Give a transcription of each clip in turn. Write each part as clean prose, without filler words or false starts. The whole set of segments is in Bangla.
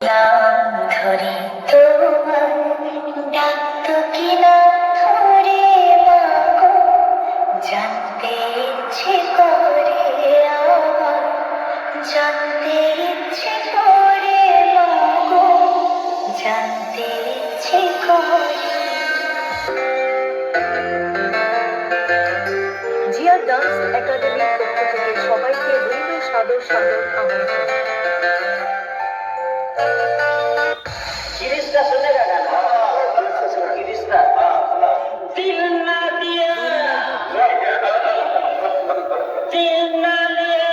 নাম ধরে তোমার ডাকতো কি নাম ধরে মাগো, জানতে ইচ্ছে করে আমার, জানতে ইচ্ছে করে মাগো, জানতে ইচ্ছে করে। জিয়া ডান্স একাডেমির পক্ষ থেকে সবাইকে রইল সাদর সাদর আমন্ত্রণ। गिरीशदा सुनेगा गाना? गिरीशदा दिल ना दिया, दिल ना लिया,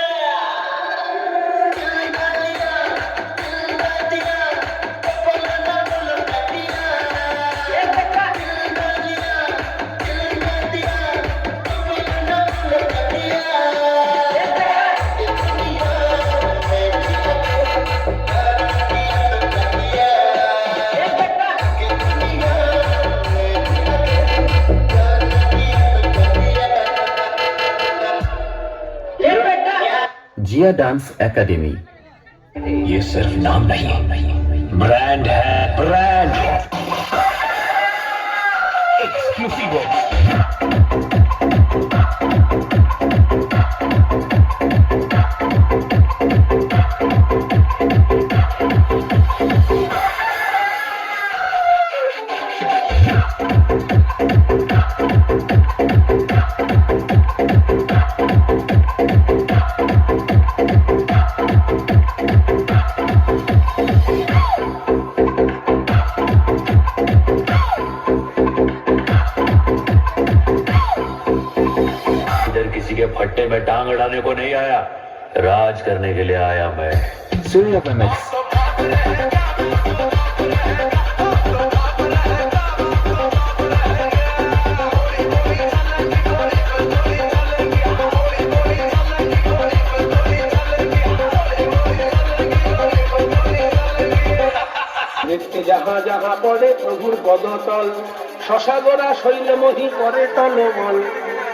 दिल ना लिया, दिल ना दिया, बोला ना बोलो ना दिया, ये बेटा दिल ना लिया, दिल ना दिया, बोला ना बोलो ना दिया, ये बेटा दिल दिया, जिया डांस एकेडमी ये सिर्फ नाम नहीं, ब्रांड है, ब्रांड एक्सक्लूसिव। किसी के फट्टे में टांग अड़ाने को नहीं आया, राज करने के लिए आया मैं। सुनिए एफएमएक्स। দেখতে যাহা যাহা পড়ে প্রভুর পদতল, শশাগোরা শৈলমহি করে টলমল,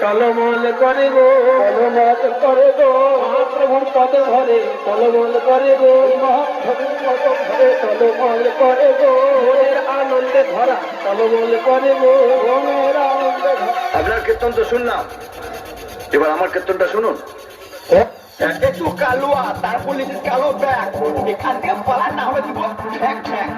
টলমল করে গো, টলমল করে গো, মহাপ্রভুর পদ ধরে টলমল করে গো, মহাপ্রভুর পদ ধরে টলমল করে গো, মনের আনন্দে ধরা টলমল করে গো, মনের আনন্দে ধরা। আপনার কীর্তন তো শুনলাম, এবার আমার কীর্তনটা শুনুন। একটু কালুয়া, তার পুলিশের কালো ব্যাগ, এখান থেকে পালার না হলে দিব ঠ্যাক ঠ্যাক।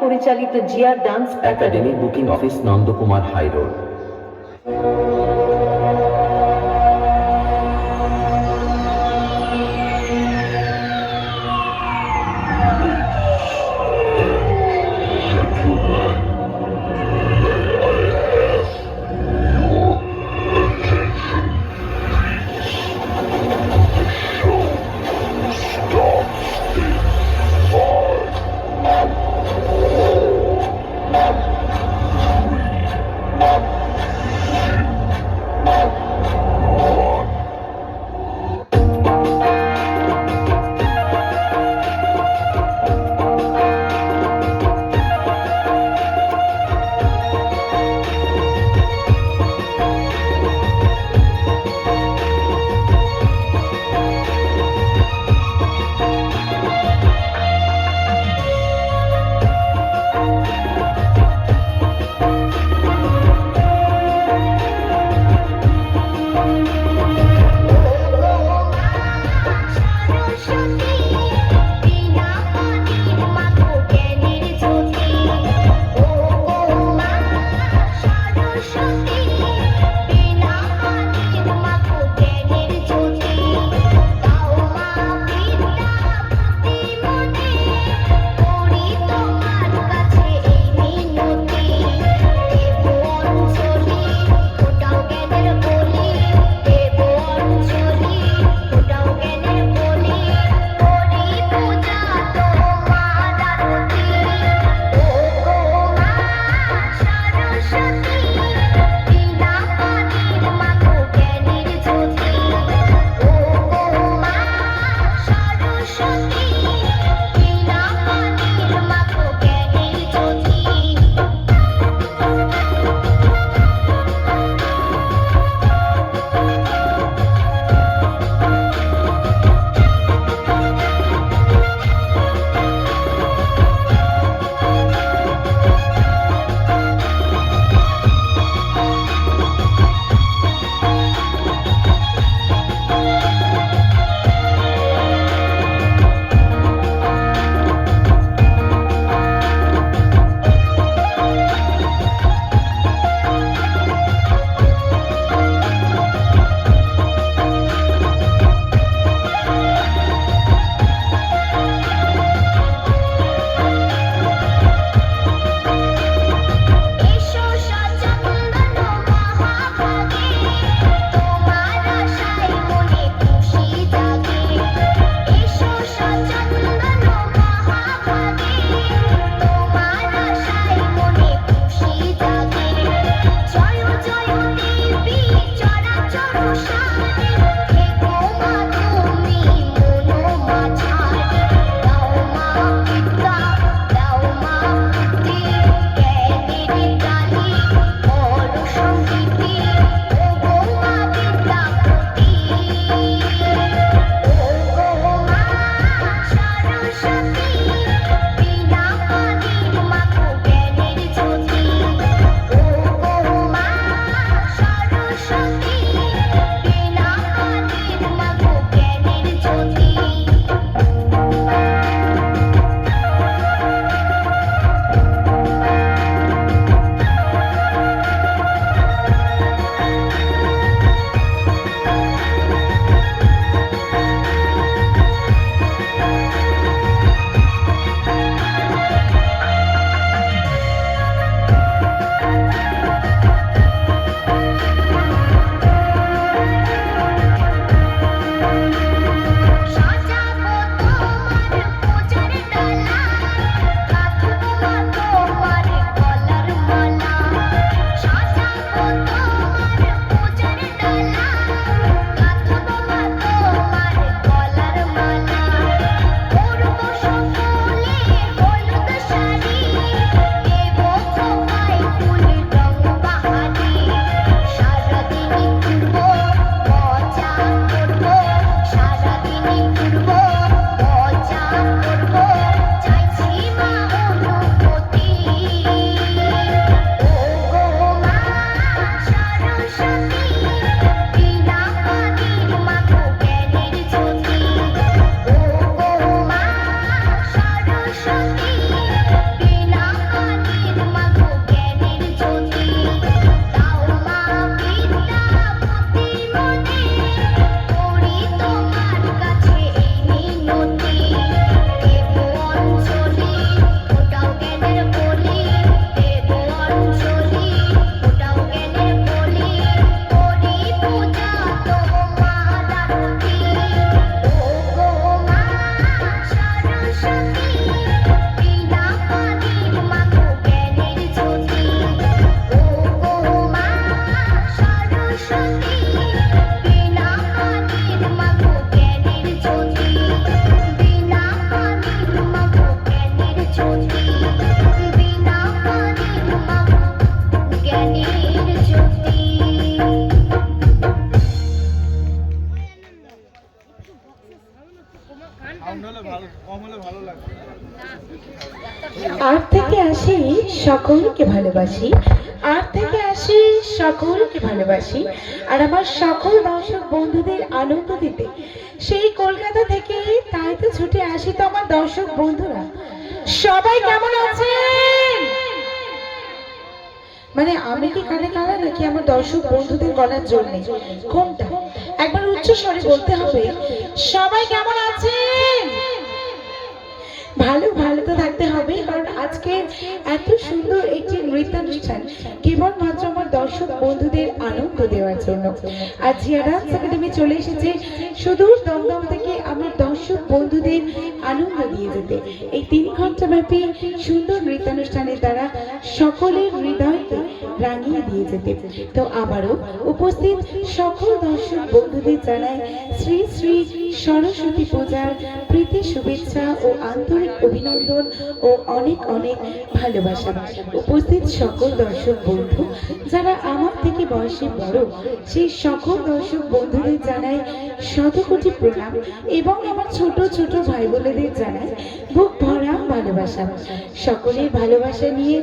পরিচালিত Zia dance academy booking office Nandkumar high road. সকলকে ভালোবাসি, আর থেকে আসি সকলকে ভালোবাসি, আর আমার সকল দর্শক বন্ধুদের আনন্দ দিতে সেই কলকাতা থেকে তাই তো ছুটে আসি তো আমার দর্শক বন্ধুরা। সবাই কেমন আছেন? মানে আমি কি কানে কালা নাকি আমার দর্শক বন্ধুদের গলার জন্য? কোনটা? একবার উচ্চ স্বরে বলতে হবে। সবাই কেমন আছেন? ভালো ভালো তো থাকতে হবে, কারণ আজকে এত সুন্দর একটি নৃত্যানুষ্ঠান কেবলমাত্র আমার দর্শক বন্ধুদের আনন্দ দেওয়ার জন্য। আর জিয়া ডান্স একাডেমি চলে এসেছে সুদূর দমদম থেকে আমার দর্শক বন্ধুদের আনন্দ দিয়ে যেতে। এই 3 ঘন্টা ব্যাপী সুন্দর নৃত্যানুষ্ঠানের দ্বারা সকলের হৃদয়কে রাঙিয়ে দিয়ে যেতে। তো আবারও উপস্থিত সকল দর্শক বন্ধুদের জানাই শ্রী শ্রী সরস্বতী পূজার প্রীতি শুভেচ্ছা ও আন্তরিক অভিনন্দন ও অনেক অনেক ভালোবাসা। উপস্থিত সকল দর্শক বন্ধু যারা আমার থেকে বয়সে বড়, সেই সকল দর্শক বন্ধুদের জানাই শতকোটি প্রণাম এবং আমার ছোট ছোট ভাই বোনেদের জানাই বুক ভরা ভালোবাসা। সকলের ভালোবাসা নিয়ে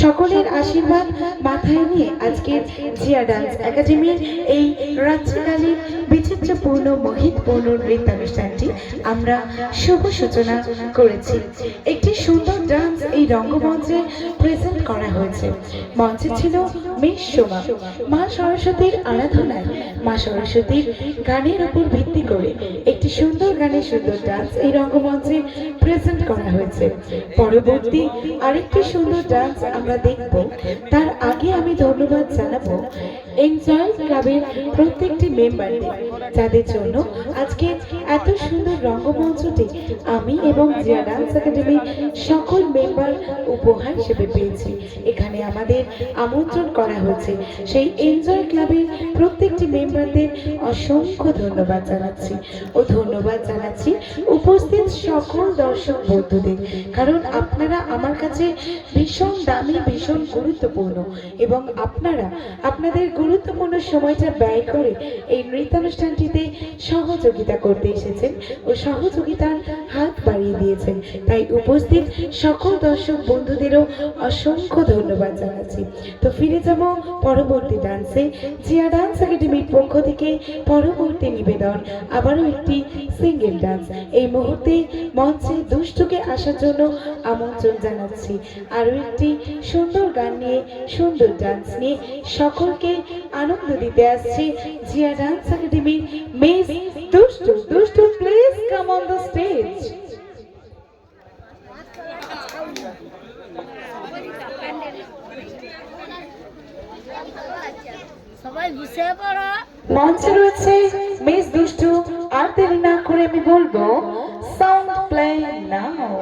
সকলের আশীর্বাদ মাথায় নিয়ে আজকের জিয়া ডান্স একাডেমির এই রাত্রিকালীন বিচিত্রপূর্ণ মোহিতপূর্ণ নৃত্যানুষ্ঠানটি আমরা শুভ সূচনা করেছি। একটি সুন্দর ডান্স এই রঙ্গমঞ্চে প্রেজেন্ট করা হয়েছে। মঞ্চে ছিল মেষ শোভা। মা সরস্বতীর আরাধনায় মা সরস্বতীর গানের উপর ভিত্তি করে একটি সুন্দর গানের সুন্দর ডান্স এই রঙ্গমঞ্চে প্রেজেন্ট করা হয়েছে। পরবর্তী আরেকটি সুন্দর ডান্স আমরা দেখব। তার আগে আমি ধন্যবাদ জানাবো এনজয় ক্লাবের প্রত্যেকটি মেম্বারদের, যাদের জন্য আজকে এত সুন্দর রঙ্গমঞ্চটি আমি এবং জিয়া ডান্স একাডেমির সকল মেম্বার উপহার হিসেবে পেয়েছি। এখানে আমাদের আমন্ত্রণ করা হয়েছে। সেই এনজয় ক্লাবের প্রত্যেকটি মেম্বারদের অসংখ্য ধন্যবাদ জানাচ্ছি ও ধন্যবাদ জানাচ্ছি উপস্থিত সকল দর্শক বন্ধুদের, কারণ আপনারা আমার কাছে ভীষণ দামি, ভীষণ গুরুত্বপূর্ণ এবং আপনারা আপনাদের গুরুত্বপূর্ণ সময়টা ব্যয় করে এই নৃত্যানুষ্ঠানটিতে সহযোগিতা করতে এসেছেন ও সহযোগিতার হাত বাড়িয়ে দিয়েছেন। তাই উপস্থিত সকল দর্শক বন্ধুদেরও অসংখ্য ধন্যবাদ জানাচ্ছি। তো ফিরে যাব পরবর্তী ডান্সে। জিয়া ডান্স একাডেমির পক্ষ থেকে পরবর্তী নিবেদন আবারও একটি সিঙ্গেল ডান্স। এই মুহূর্তে মঞ্চে দুষ্টুকে আসার জন্য আমন্ত্রণ জানাচ্ছি। আরও একটি সুন্দর গান নিয়ে, সুন্দর ডান্স নিয়ে সকলকে আনন্দ দিতে আসছে জিয়া ডান্স একাডেমির miss Dushtu. Dushtu, please come on the stage. সবাই বসে পড়ো। মঞ্চে রয়েছে মিস দুষ্টু। আর দেরি না করে আমি বলবো সাউন্ড প্লে নাও।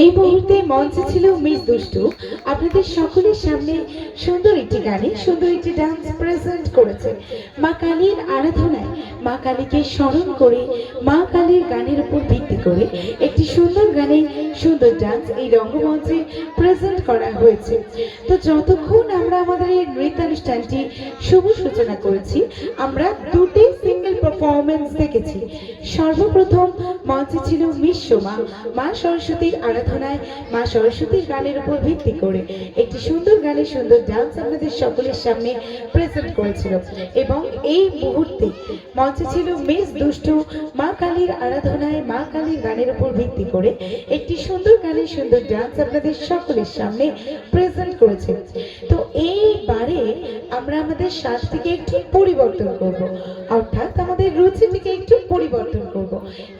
এই মুহূর্তে মঞ্চে ছিল মিস দুষ্টু আপনাদের সকলের সামনে সুন্দর একটি গানে সুন্দর একটি ডান্স প্রেজেন্ট করেছে মা কালীর আরাধনায় মা কালীকে স্মরণ করে মা কালীর গানের উপর ভিত্তি করে একটি সুন্দর গানে সুন্দর ডান্স এই রঙ্গমঞ্চে প্রেজেন্ট করা হয়েছে। তো যতক্ষণ আমরা আমাদের এই নৃত্যানুষ্ঠানটি শুভ সূচনা করেছি আমরা দুটি সিঙ্গেল পারফরমেন্স দেখেছি। সর্বপ্রথম মঞ্চে ছিল মিস সোমা মা সরস্বতীর আরাধনায় মা সরস্বতীর গানের উপর ভিত্তি করে একটি সুন্দর গানে সুন্দর ডান্স আপনাদের সকলের সামনে প্রেজেন্ট করেছিল এবং এই মুহূর্তে মঞ্চে ছিল মিস দুষ্টু মা কালীর আরাধনায় মা কালীর গানের উপর ভিত্তি করে একটি সুন্দর গানে সুন্দর ডান্স আপনাদের সকলের সামনে প্রেজেন্ট করেছে। তো এইবারে আমরা আমাদের সাজটিকে একটু পরিবর্তন করব অর্থাৎ আমাদের রুচিটিকে একটু পরিবর্তন করব।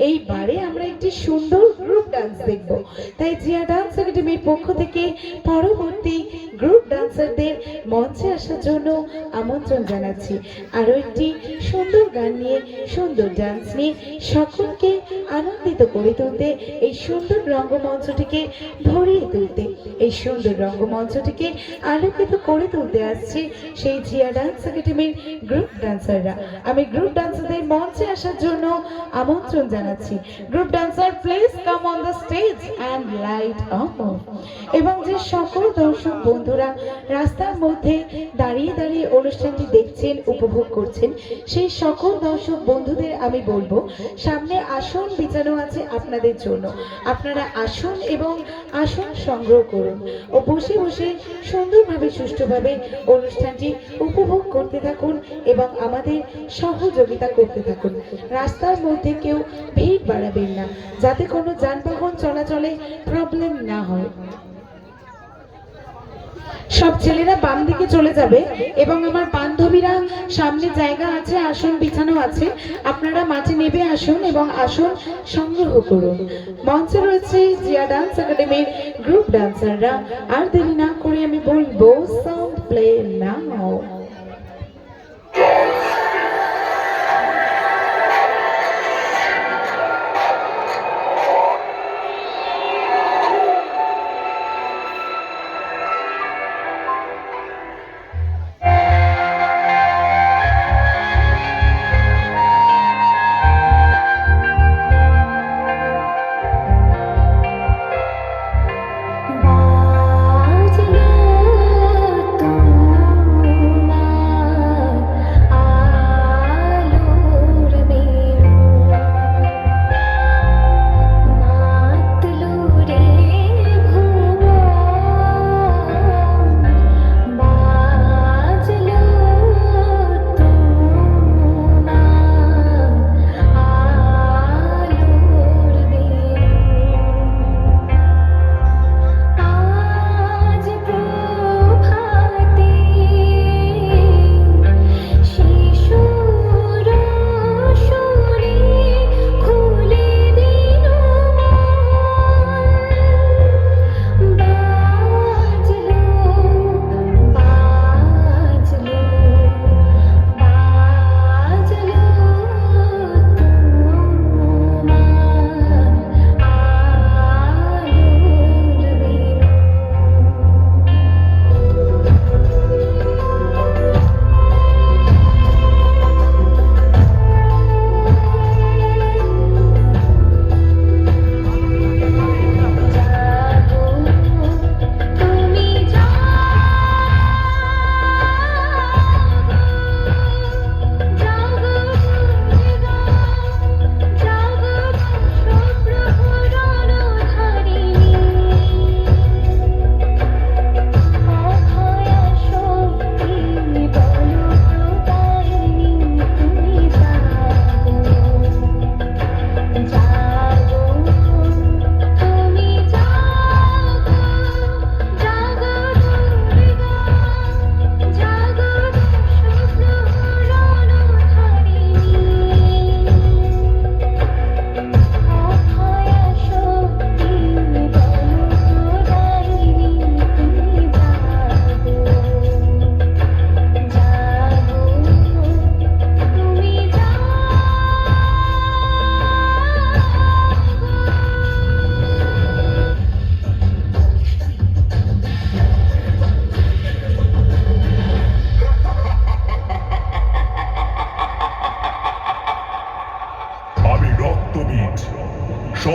এইবারে আমরা একটি সুন্দর গ্রুপ ডান্স দেখব। তাই জিয়া ডান্স একাডেমির পক্ষ থেকে পরবর্তী গ্রুপ ডান্সারদের মঞ্চে আসার জন্য আমন্ত্রণ জানাচ্ছি। আরো একটি সুন্দর গান নিয়ে সুন্দর ডান্স নিয়ে সকলকে আনন্দিত করে তুলতে এই সুন্দর রঙ্গমঞ্চটিকে ভরিয়ে তুলতে এই সুন্দর রঙ্গমঞ্চটিকে আলোকিত করে তুলতে আসছে সেই জিয়া ডান্স একাডেমির গ্রুপ ডান্সাররা। আমি গ্রুপ ডান্সারদের মঞ্চে আসার জন্য আমন্ত্রণ জানাচ্ছি। Group dancer please come on the stage and light on. এবং যে সকল দর্শক বন্ধুরা রাস্তার মধ্যে দাঁড়িয়ে দাঁড়িয়ে অনুষ্ঠানটি দেখছেন উপভোগ করছেন সেই সকল দর্শক বন্ধুদের আমি বলবো সামনে আসন বিছানো আছে আপনাদের জন্য। আপনারা আসন এবং আসন সংগ্রহ করুন ও বসে বসে সুন্দরভাবে সুষ্ঠুভাবে অনুষ্ঠানটি উপভোগ করতে থাকুন এবং আমাদের সহযোগিতা করতে থাকুন। রাস্তার মধ্যে কেউ ভিড় বাড়াবেন না যাতে কোনো যানবাহন চলাচলে প্রবলেম না হয়। সব ছেলেরা বাম দিকে চলে যাবে এবং আমার বান্ধবীরা সামনে জায়গা আছে আসন বিছানো আছে আপনারা মাঠে নেমে আসুন এবং আসন সংগ্রহ করুন। মঞ্চে রয়েছে জিয়া ডান্স একাডেমির গ্রুপ ডান্সাররা। আর দেরি না করে আমি বলবো সাউন্ড প্লে নাও। বাজলো তোমার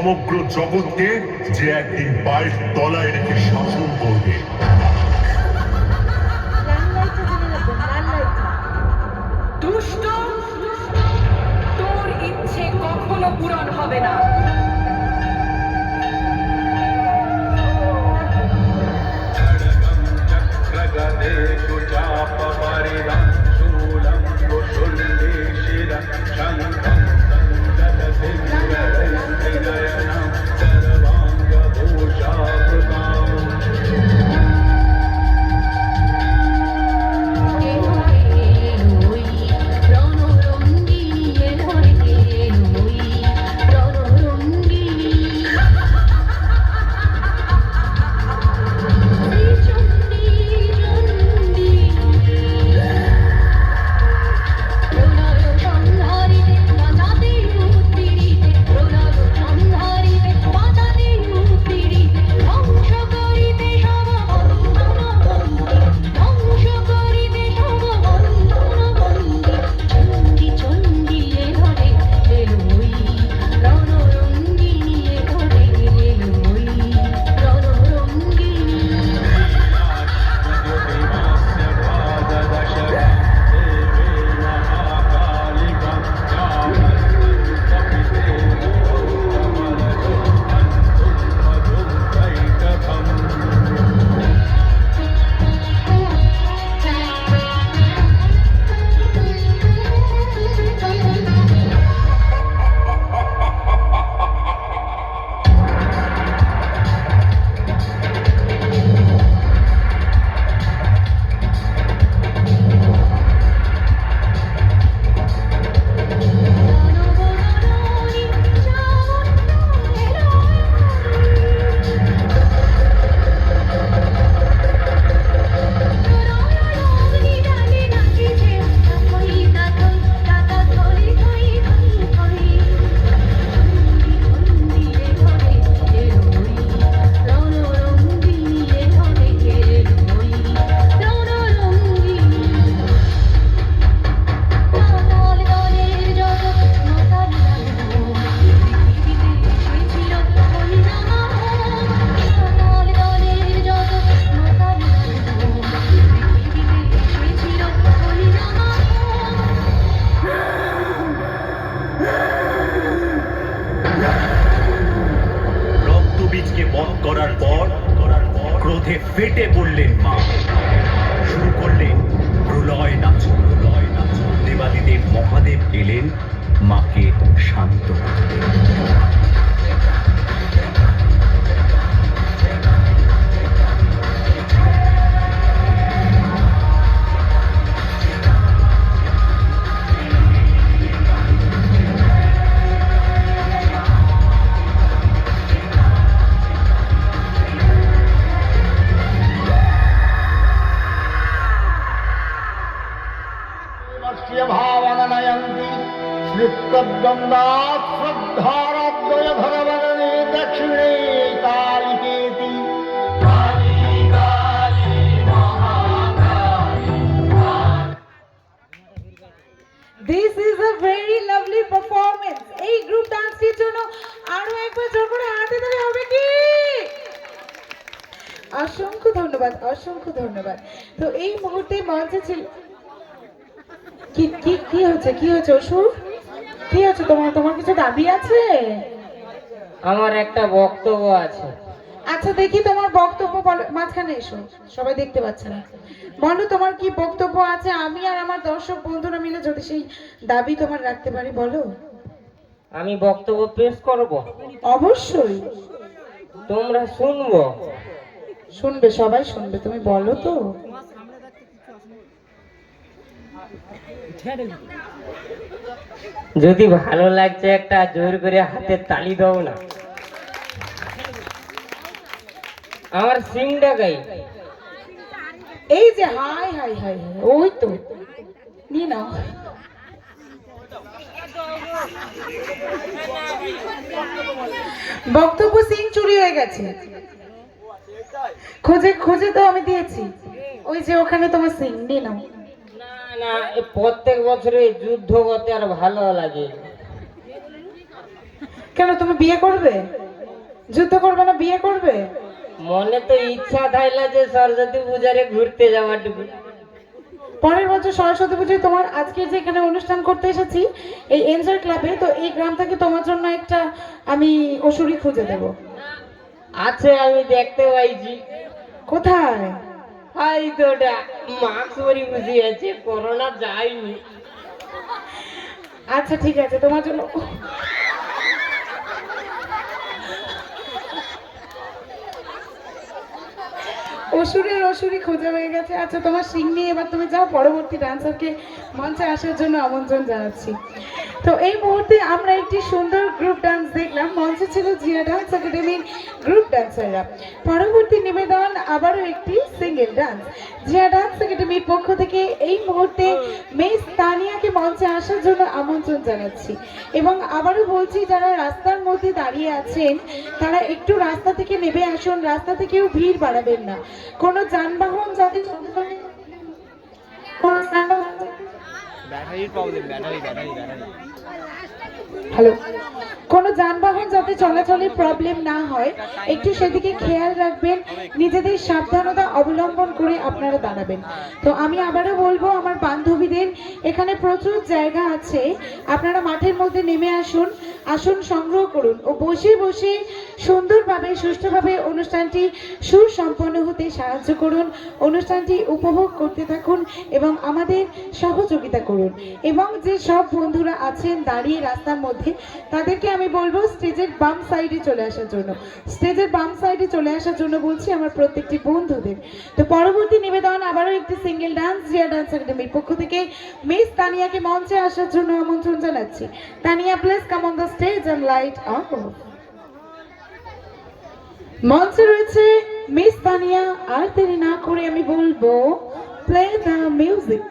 সমগ্র জগৎকে যে একদিন পায়ের তলায় রেখে শাসন করবে। দুষ্ট, তোর ইচ্ছে কখনো পূরণ হবে না। রক্তবীজকে বধ করার পর ক্রোধে ফেটে পড়লেন মা। শুরু করলেন প্রলয় নাচ। দেবাদিদেব মহাদেব এলেন মাকে শান্ত করতে। भावनयन्ति श्रुतद्वन्द्वात् श्रद्धारद्वय भगवदने दक्षिणे कालिकेति This is a very lovely performance. এই গ্রুপ ডান্সটির জন্য আরো একবার জোর করে হাতে তালি হবে কি? অসংখ্য ধন্যবাদ, অসংখ্য ধন্যবাদ। তো এই মুহূর্তে মঞ্চে ছিল কি কি কি হচ্ছে, কি হচ্ছে অসুর? কি হচ্ছে তোমার? তোমার কিছু দাবি আছে? আমার একটা বক্তব্য আছে। আচ্ছা দেখি তোমার বক্তব্য বলো। মাঝখানে এসো, সবাই দেখতে পাচ্ছে না। বলো তোমার কি বক্তব্য আছে। আমি আর আমার দর্শক বন্ধুরা মিলে যদি সেই দাবি তোমার রাখতে পারি, বলো। আমি বক্তব্য পেশ করব। অবশ্যই তোমরা শুনবো। শুনবে, সবাই শুনবে, তুমি বলো তো। যদি ভালো লাগছে একটা জোর করে হাতের তালি দাও না। আমার সিংটা গাই। এই যে হাই হাই হাই হাই, ওই তো নিয়ে নাও। বক্তব্য সিং চুরি হয়ে গেছে। খোঁজে খোঁজে তো আমি দিয়েছি। ওই যে ওখানে তোমার সিং, নিয়ে নাও। না না, প্রত্যেক বছরে যুদ্ধ করতে আর ভালো লাগে। কেন তুমি বিয়ে করবে? যুদ্ধ করবে না, বিয়ে করবে? মনে তো ইচ্ছা থাইলা যে সরস্বতী পূজারে ঘুরতে যাওয়াটুকু। পরের বছর সরস্বতী পুজোয় তোমার আজকে যে এখানে অনুষ্ঠান করতে এসেছি এই এনজয় ক্লাবে, তো এই গ্রাম থেকে তোমার জন্য একটা আমি অসুরি খুঁজে দেব। আছে, আমি দেখতে পাইছি। কোথায়? হাই তোটা মাস্ক পরি বুঝি আছে, করোনা যায়নি। আচ্ছা ঠিক আছে, তোমার জন্য অসুরি খোঁজা হয়ে গেছে। আচ্ছা তোমার সিং নিয়ে এবার তুমি যাও, পরবর্তী ডান্সারকে মঞ্চে আসার জন্য আমন্ত্রণ জানাচ্ছি। তো এই মুহূর্তে আমরা একটি সুন্দর গ্রুপ ডান্স দেখলাম, মঞ্চে ছিল জিয়া ডান্স একাডেমির গ্রুপ ডান্সাররা। পরবর্তী নিবেদন আবারও একটি সিঙ্গেল ডান্স। জিয়া ডান্স একাডেমির পক্ষ থেকে এই মুহূর্তে মিস তানিয়াকে মঞ্চে আসার জন্য আমন্ত্রণ জানাচ্ছি। এবং আবারও বলছি, যারা রাস্তার মধ্যে দাঁড়িয়ে আছেন তারা একটু রাস্তা থেকে নেমে আসুন, রাস্তা থেকেও ভিড় বাড়াবেন না। কোনো যানবাহন যাতে হ্যালো, কোনো যানবাহন যাতে চলাচলের প্রবলেম না হয় একটু সেদিকে খেয়াল রাখবেন, নিজেদের সাবধানতা অবলম্বন করে আপনারা দাঁড়াবেন। তো আমি আবারও বলবো আমার বান্ধবীদের, এখানে প্রচুর জায়গা আছে, আপনারা মাঠের মধ্যে নেমে আসুন, আসন সংগ্রহ করুন ও বসে বসে সুন্দরভাবে সুষ্ঠুভাবে অনুষ্ঠানটি সুসম্পন্ন হতে সাহায্য করুন, অনুষ্ঠানটি উপভোগ করতে থাকুন এবং আমাদের সহযোগিতা করুন। এবং যে সব বন্ধুরা আছেন দাঁড়িয়ে রাস্তার মধ্যে, তাদেরকে আমি বলবো স্টেজের বাম সাইডে চলে আসার জন্য, স্টেজের বাম সাইডে চলে আসার জন্য বলছি আমার প্রত্যেকটি বন্ধুদের। তো পরবর্তী নিবেদন আবারও একটি সিঙ্গেল ডান্স, জিয়া ডান্স একাডেমির পক্ষ থেকে মিস তানিয়াকে মঞ্চে আসার জন্য আমন্ত্রণ জানাচ্ছি। Tania please come on the stage and light off. মঞ্চে রয়েছে মিস তানিয়া, আর দেরি না করে আমি বলবো প্লে দ্য মিউজিক।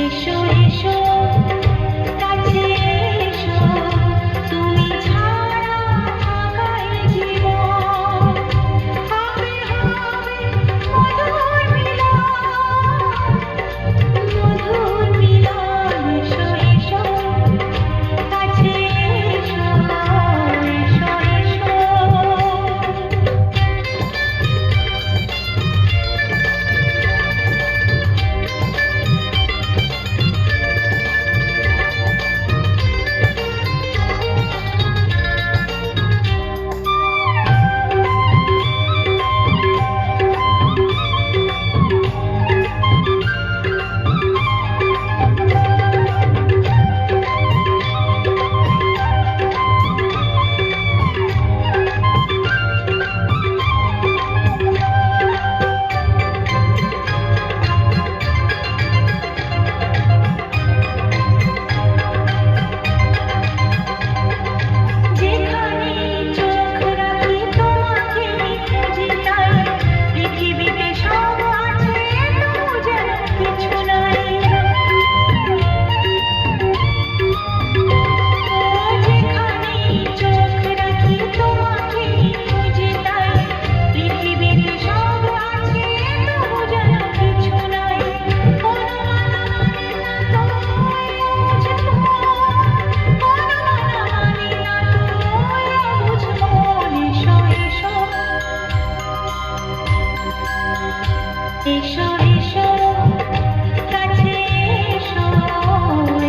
এসো এসো কাছে এসো তুমি ছাড়া থাকাই জীবন হবে হবে মধুর মিলন এসো এসো কাছে এসো এসো এসো যেখানে চোখ রাখি তোমাকে খুঁজি তাই পৃথিবীতে সব আছে তবু যেন কিছু নাই যেখানে চোখ রাখি তোমাকে খুঁজি তাই পৃথিবীতে সব আছে তবু যেন কিছু নাই এসো এসো কাছে এসো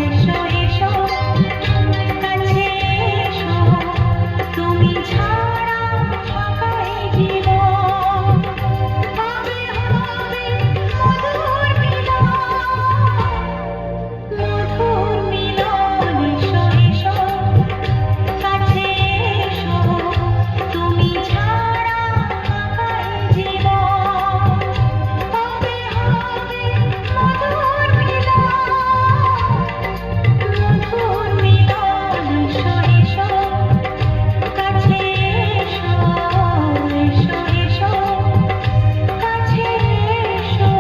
এসো এসো কাছে এসো তুমি ছাড়া থাকাই জীবন হবে হবে মধুর মিলন এসো এসো কাছে এসো তুমি ছাড়া থাকাই জীবন হবে হবে মধুর মিলন এসো এসো কাছে এসো এসো এসো কাছে এসো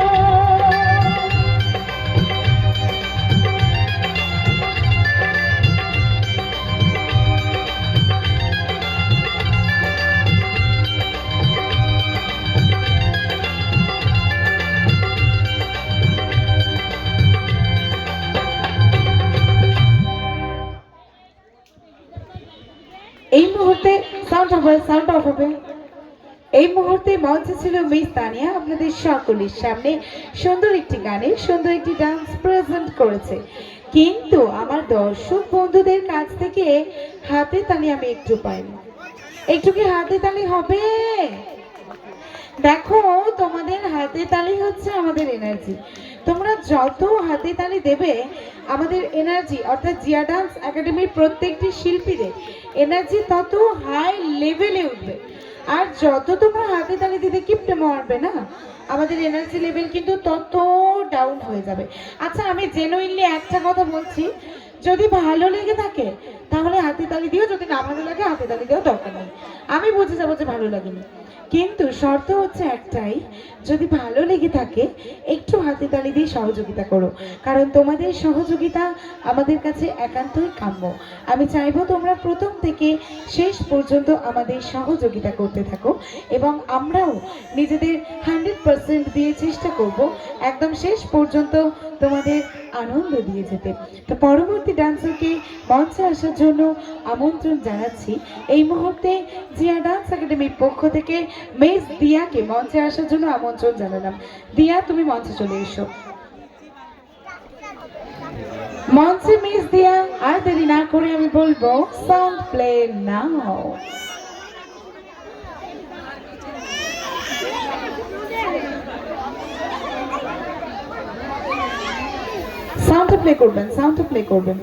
এই মুহূর্তে সাউন্ড অফ হবে। এই মুহূর্তে মঞ্চে ছিল মিস তানিয়া আপনাদের সকলের সামনে সুন্দর একটি গানে সুন্দর একটি ডান্স প্রেজেন্ট করেছে, কিন্তু আমার দর্শক বন্ধুদের কাছ থেকে হাতে তালি আমি একটু পাইনি। একটু কি হাতে তালি হবে? দেখো, তোমাদের হাতে তালি হচ্ছে আমাদের এনার্জি। তোমরা যত হাতে তালি দেবে আমাদের এনার্জি অর্থাৎ জিয়া ডান্স একাডেমির প্রত্যেকটি শিল্পীদের এনার্জি তত হাই লেভেলে উঠবে। আর যত তোমরা হাতে তালি দিতে কিপটে মারবে না, আমাদের এনার্জি লেভেল কিন্তু তত ডাউন হয়ে যাবে। আচ্ছা, আমি জেনুইনলি একটা কথা বলছি, যদি ভালো লেগে থাকে তাহলে হাতে তালি দিও, যদি না ভালো লাগে হাতে তালি দেওয়া দরকার নেই। আমি বুঝে যাবো যে ভালো লাগেনি, কিন্তু শর্ত হচ্ছে একটাই, যদি ভালো লেগে থাকে একটু হাতে তালি দিয়ে সহযোগিতা করো, কারণ তোমাদের সহযোগিতা আমাদের কাছে একান্তই কাম্য। আমি চাইবো তোমরা প্রথম থেকে শেষ পর্যন্ত আমাদের সহযোগিতা করতে থাকো এবং আমরাও নিজেদের 100% দিয়ে চেষ্টা করব একদম শেষ পর্যন্ত তোমাদের আনন্দ দিয়ে যেতে। তো পরবর্তী ডান্সারকে মঞ্চে আসার জন্য আমন্ত্রণ জানাচ্ছি। এই মুহূর্তে জিয়া ডান্স একাডেমির পক্ষ থেকে মিস দিয়াকে মঞ্চে আসার জন্য আমন্ত্রণ জানালাম। দিয়া, তুমি মঞ্চে চলে এসো। মঞ্চে মিস দিয়া, আর দেরি না করে আমি বলবো সাউন্ড প্লে নাও। সাউন্ড প্লে করবেন, সাউন্ড প্লে করবেন।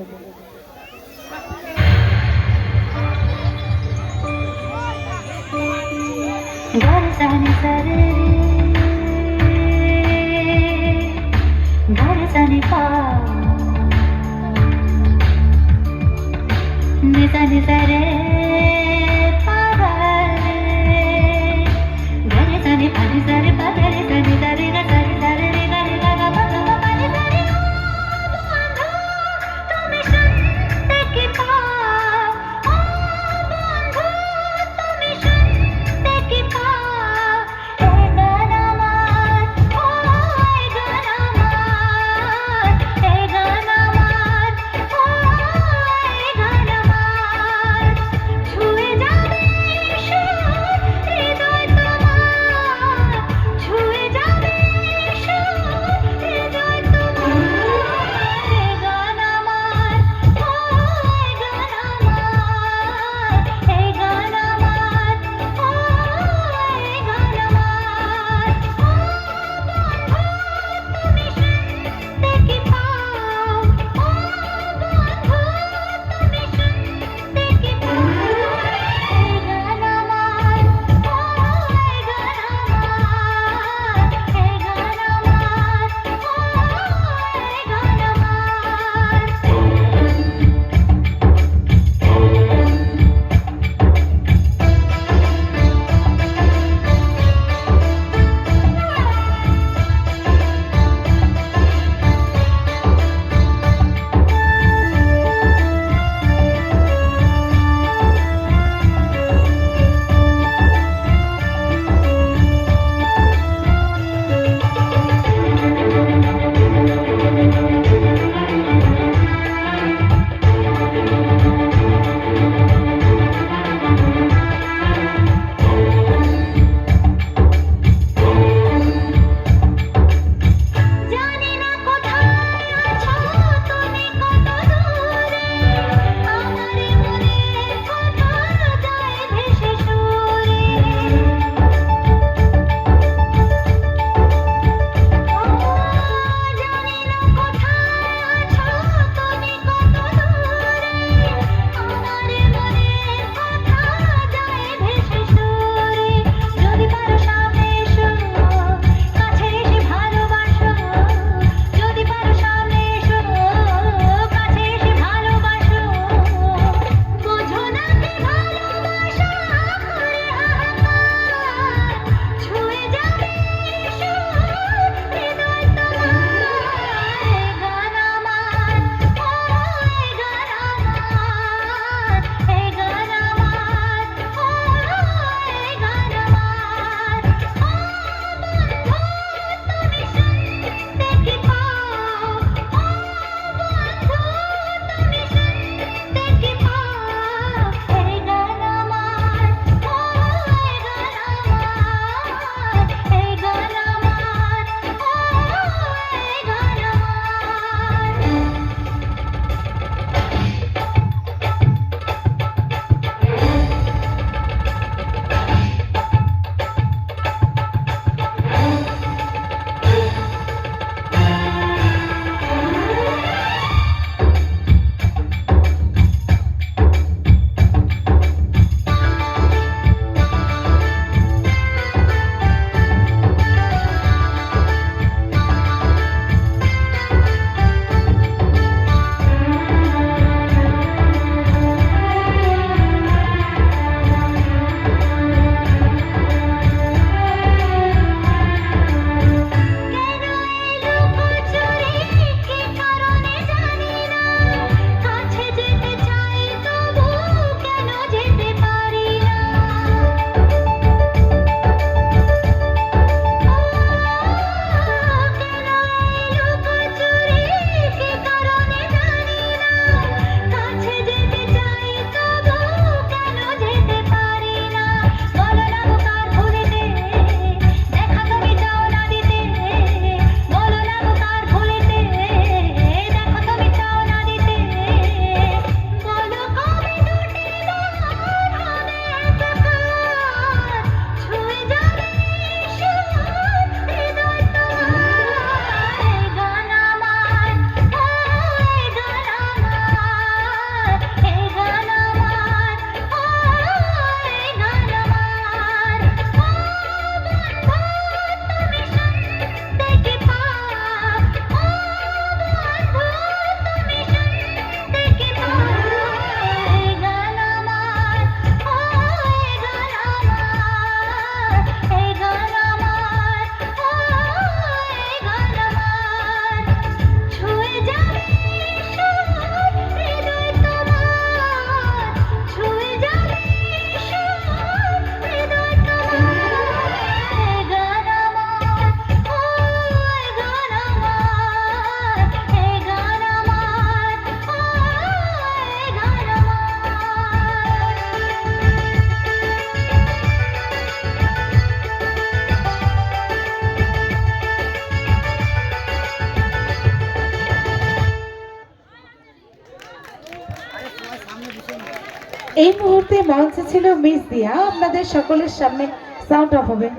এই মুহূর্তে মঞ্চে ছিল মিস দিয়া, আপনাদের সকলের সামনে সাউন্ড অফ হবে।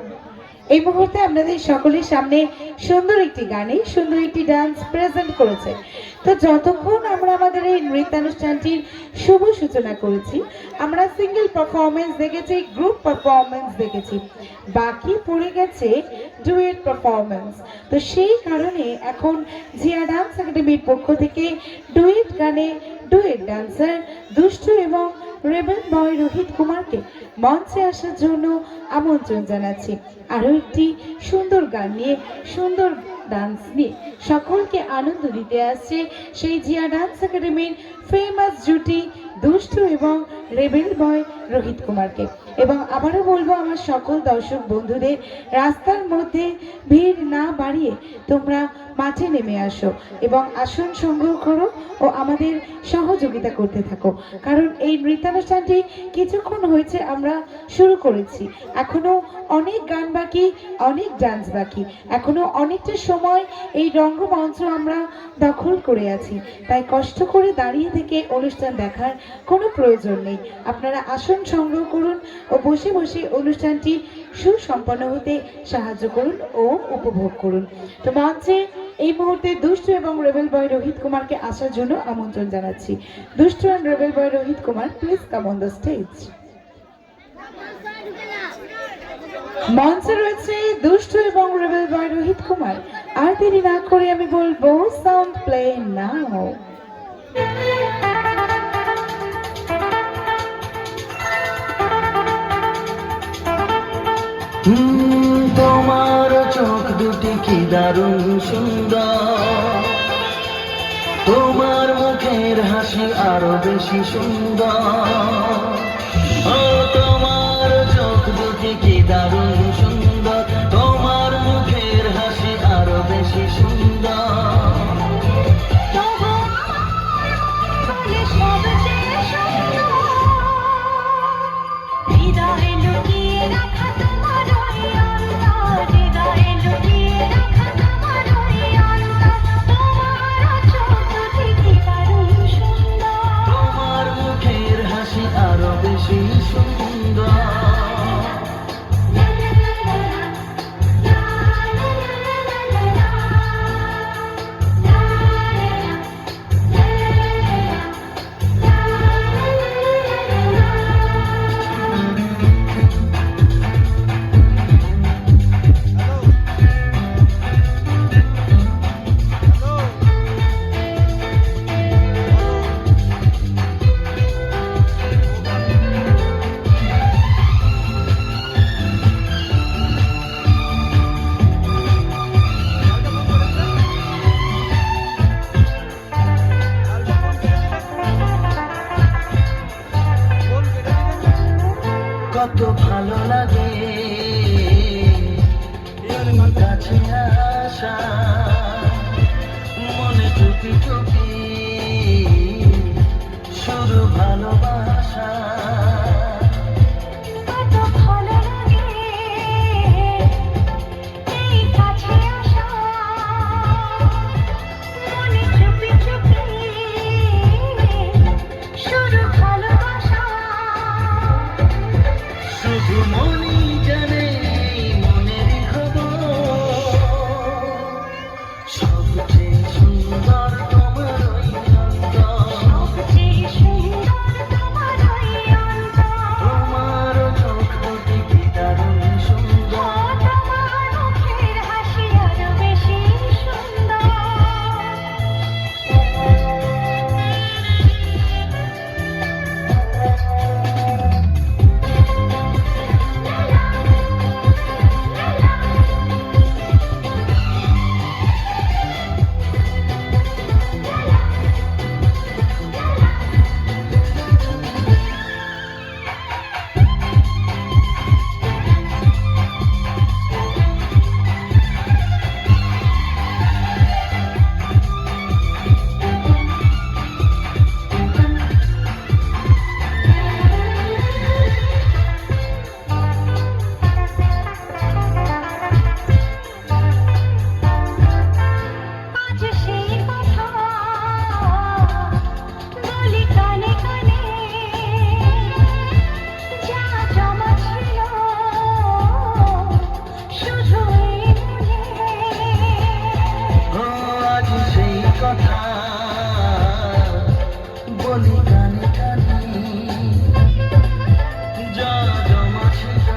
এই মুহূর্তে আপনাদের সকলের সামনে সুন্দর একটি গানে সুন্দর একটি ডান্স প্রেজেন্ট করেছে। তো যতক্ষণ আমরা আমাদের এই নৃত্যানুষ্ঠানটির শুভ সূচনা করেছি, আমরা সিঙ্গেল পারফরমেন্স দেখেছি, গ্রুপ পারফরমেন্স দেখেছি, বাকি পড়ে গেছে ডুয়েট পারফরমেন্স। তো সেই কারণে এখন জিয়া ডান্স একাডেমির পক্ষ থেকে ডুয়েট গানে ডুয়েট ডান্সার দুষ্টু এবং রেবেল বয় রোহিত কুমারকে মঞ্চে আসার জন্য আমন্ত্রণ জানাচ্ছি। আরও একটি সুন্দর গান নিয়ে সুন্দর ডান্স নিয়ে সকলকে আনন্দ দিতে আসছে সেই জিয়া ডান্স একাডেমির ফেমাস জুটি দুষ্টু এবং রেবেল বয় রোহিত কুমারকে। এবং আবারও বলবো আমার সকল দর্শক বন্ধুদের, রাস্তার মধ্যে ভিড় না বাড়িয়ে তোমরা মাঠে নেমে আসো এবং আসন সংগ্রহ করো ও আমাদের সহযোগিতা করতে থাকো। কারণ এই নৃত্যানুষ্ঠানটি কিছুক্ষণ হয়েছে আমরা শুরু করেছি, এখনো অনেক গান বাকি, অনেক ডান্স বাকি, এখনো অনেকটা সময় এই রঙ্গমঞ্চ আমরা দখল করে আছি। তাই কষ্ট করে দাঁড়িয়ে থেকে অনুষ্ঠান দেখার কোনো প্রয়োজন নেই। আপনারা আসন সংগ্রহ করুন ও বসে বসে অনুষ্ঠানটি সুসম্পন্ন হতে সাহায্য করুন ও উপভোগ করুন। তো মঞ্চে এই মুহূর্তে দুষ্টু এবং রেবেল বয় রোহিত কুমারকে আসার জন্য আমন্ত্রণ জানাচ্ছি। Dushtu and rebel boy Rohit Kumar, please come on the stage. মঞ্চে রয়েছে দুষ্টু এবং রেবেল বয় রোহিত কুমার। আর দেরি না করে আমি বলবো সাউন্ড প্লে নাও। তোমার চোখ দুটি কি দারুণ সুন্দর, তোমার মুখের হাসি আরো বেশি সুন্দর। ও তোমার চোখ দুটি কি দারুণ সুন্দর, তোমার মুখের হাসি আরো বেশি সুন্দর। তোমার মুখের হাসি আরো বেশি সুন্দর। কথা বলি কানে কানে যা জমা ছিল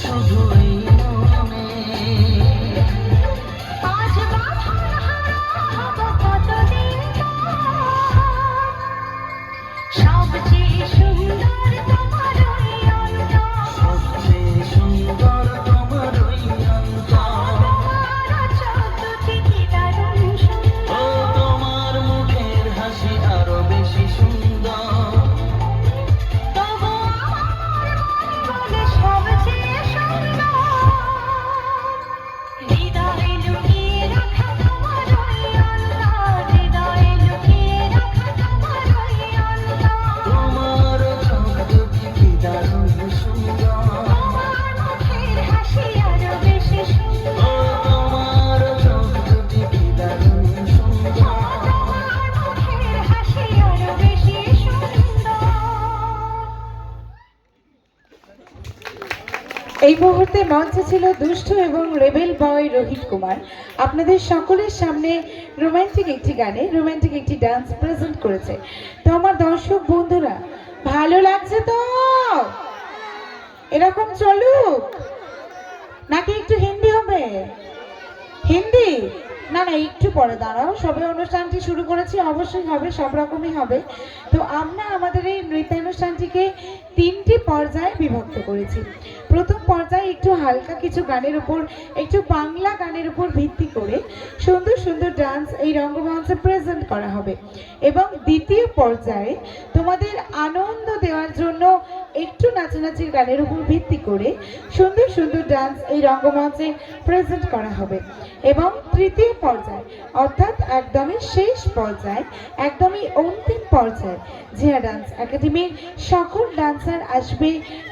শুধু এই মনে আজ বাঁধন হব কতদিন সবচেয়ে সুন্দর তোমার ওই অন্তর সবচেয়ে সুন্দর তোমার ওই অন্তর তোমার চোখ দুটি কি দারুণ সুন্দর ও তোমার মুখের হাসি আরো বেশি সুন্দর তবু আমার মন বলে সবচেয়ে সুন্দর হৃদয়ে লুকিয়ে রাখা তোমার ওই অন্তর হৃদয়ে লুকিয়ে রাখা তোমার ওই অন্তর তোমার চোখ দুটি কি দারুণ সুন্দর তোমার মুখের হাসি আরো বেশি সুন্দর ও তোমার চোখ দুটি কি দারুণ সুন্দর তোমার মুখের হাসি আরো বেশি সুন্দর এই মুহূর্তে মঞ্চে ছিল দুষ্ট এবং রেবেল বয় রোহিত কুমার আপনাদের সকলের সামনে রোমান্টিক একটি গানে রোমান্টিক একটি ডান্স প্রেজেন্ট করেছে। তো আমার দর্শক বন্ধুরা ভালো লাগছে তো? এরকম চলুক নাকি একটু হিন্দি হবে? হিন্দি না না একটু পরে দাঁড়াও, সবে অনুষ্ঠানটি শুরু করেছি, অবশ্যই হবে, সব রকমই হবে। তো আমরা আমাদের এই নৃত্যানুষ্ঠানটিকে 3টি পর্যায়ে বিভক্ত করেছি। প্রথম পর্যায়ে একটু হালকা কিছু গানের উপর, একটু বাংলা গানের উপর ভিত্তি করে সুন্দর সুন্দর ডান্স এই রঙ্গমঞ্চে প্রেজেন্ট করা হবে এবং দ্বিতীয় পর্যায়ে তোমাদের আনন্দ দেওয়ার জন্য একটু নাচানাচির গানের উপর ভিত্তি করে সুন্দর সুন্দর ডান্স এই রঙ্গমঞ্চে প্রেজেন্ট করা হবে এবং তৃতীয় পর্যায়ে অর্থাৎ একদমই শেষ পর্যায়ে, একদমই অন্তিম পর্যায়ে জিয়া ডান্স একাডেমির সকল ডান্সার আসবে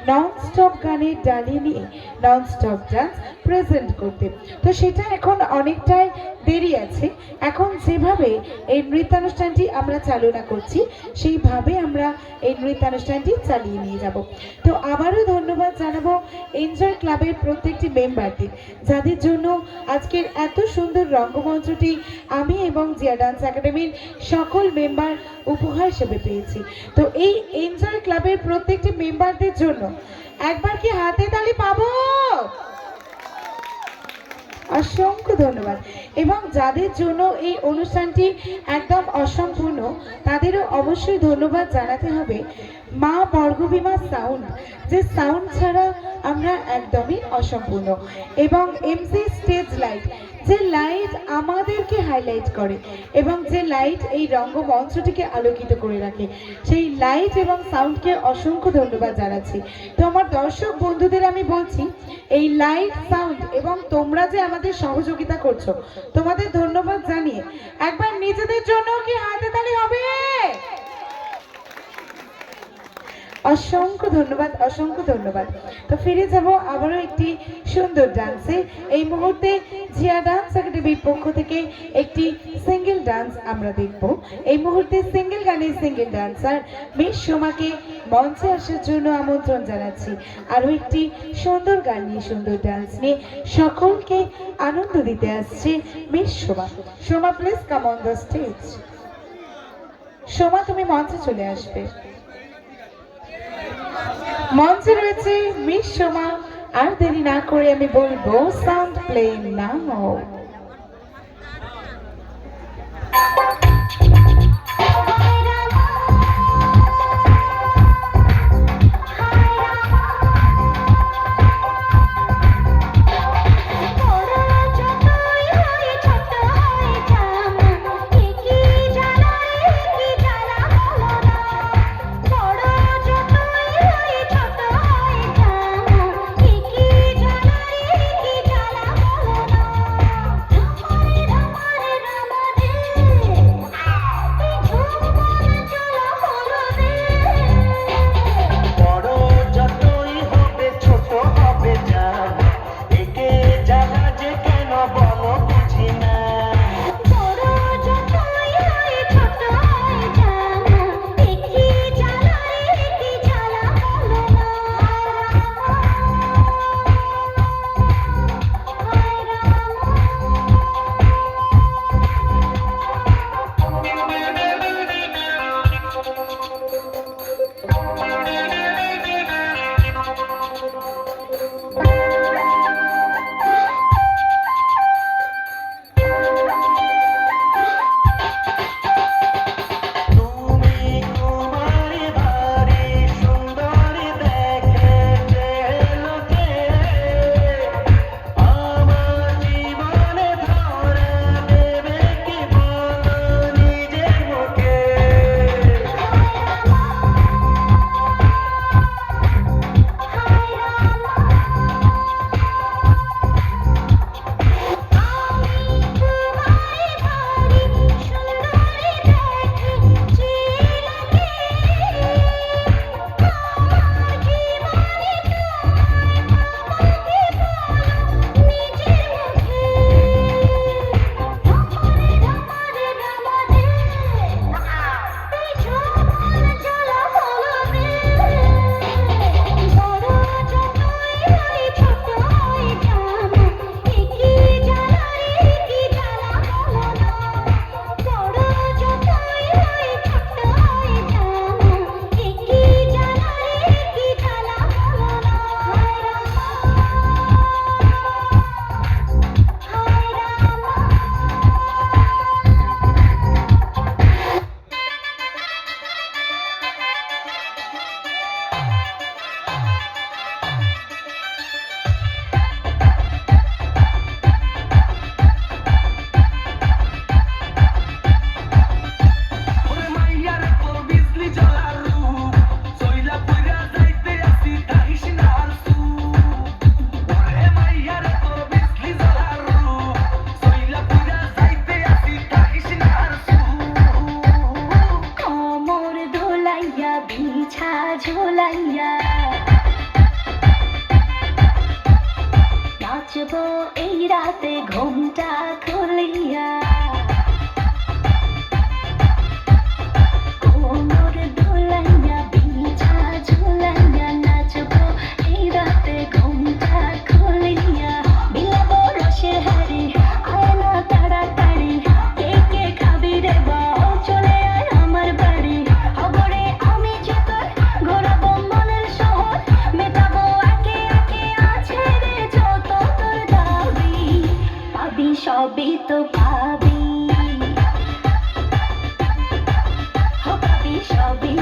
নন স্টপ গানের ডালি নিয়ে নন স্টপ ডান্স প্রেজেন্ট করতে। তো সেটা এখন অনেকটাই দেরি আছে, এখন যেভাবে এই নৃত্যানুষ্ঠানটি আমরা চালনা করছি সেইভাবে আমরা এই নৃত্যানুষ্ঠানটি চালিয়ে নিয়ে যাব। তো আবারও ধন্যবাদ জানাবো এনজয় ক্লাবের প্রত্যেকটি মেম্বারদের, যাদের জন্য আজকের এত সুন্দর রঙ্গমঞ্চটি আমি এবং জিয়া ডান্স একাডেমির সকল মেম্বার উপহার হিসেবে পেয়েছি। তো এই এনজয় ক্লাবের প্রত্যেকটি মেম্বারদের জন্য একবার কি হাতে তালি পাবো? অসংখ্য ধন্যবাদ। এবং যাদের জন্য এই অনুষ্ঠানটি একদম অসম্পূর্ণ তাদেরও অবশ্যই ধন্যবাদ জানাতে হবে মা বর্গভীমা সাউন্ড, যে সাউন্ড ছাড়া আমরা একদমই অসম্পূর্ণ, এবং এমসি স্টেজ লাইট, যে লাইট আমাদেরকে হাইলাইট করে এবং যে লাইট এই রঙ্গমঞ্চটিকে আলোকিত করে রাখে, সেই লাইট এবং সাউন্ডকে অসংখ্য ধন্যবাদ জানাচ্ছি। তো আমার দর্শক বন্ধুদের আমি বলছি, এই লাইট, সাউন্ড এবং তোমরা যে আমাদের সহযোগিতা করছো, তোমাদের ধন্যবাদ জানিয়ে একবার নিজেদের জন্য কি হাতে তালি হবে? অসংখ্য ধন্যবাদ, অসংখ্য ধন্যবাদ। তো ফিরে যাব আবারও একটি সুন্দর ডান্সে। এই মুহূর্তে জিয়া ডান্স একাডেমির পক্ষ থেকে একটি সিঙ্গেল ডান্স আমরা দেখব। এই মুহূর্তে সিঙ্গেল গানের সিঙ্গেল ডান্সার মিস সোমাকে মঞ্চে আসার জন্য আমন্ত্রণ জানাচ্ছি। আরও একটি সুন্দর গান নিয়ে, সুন্দর ডান্স নিয়ে সকলকে আনন্দ দিতে আসছে miss Soma. Soma please come on the stage. Soma তুমি মঞ্চে চলে আসবে। মঞ্চে রয়েছে মিস সোমা। আর দেরি না করে আমি বলবো সাউন্ড প্লেইং নাও। খুলিয়া কোমর দোলাইয়া বিছা ঝুলাইয়া নাচবো এই রাতে ঘুমটা খুলিয়া বিলাবো রসের হাড়ি আয় না তাড়াতাড়ি কে কে খাবি রে বল চলে আয় আমার বাড়ি খবরে আমি যে তোর ঘোরাবো মনের শহর মেটাবো একে একে আছে রে যত তোর দাবি পাবি সবই তো পাবি পাবি সবই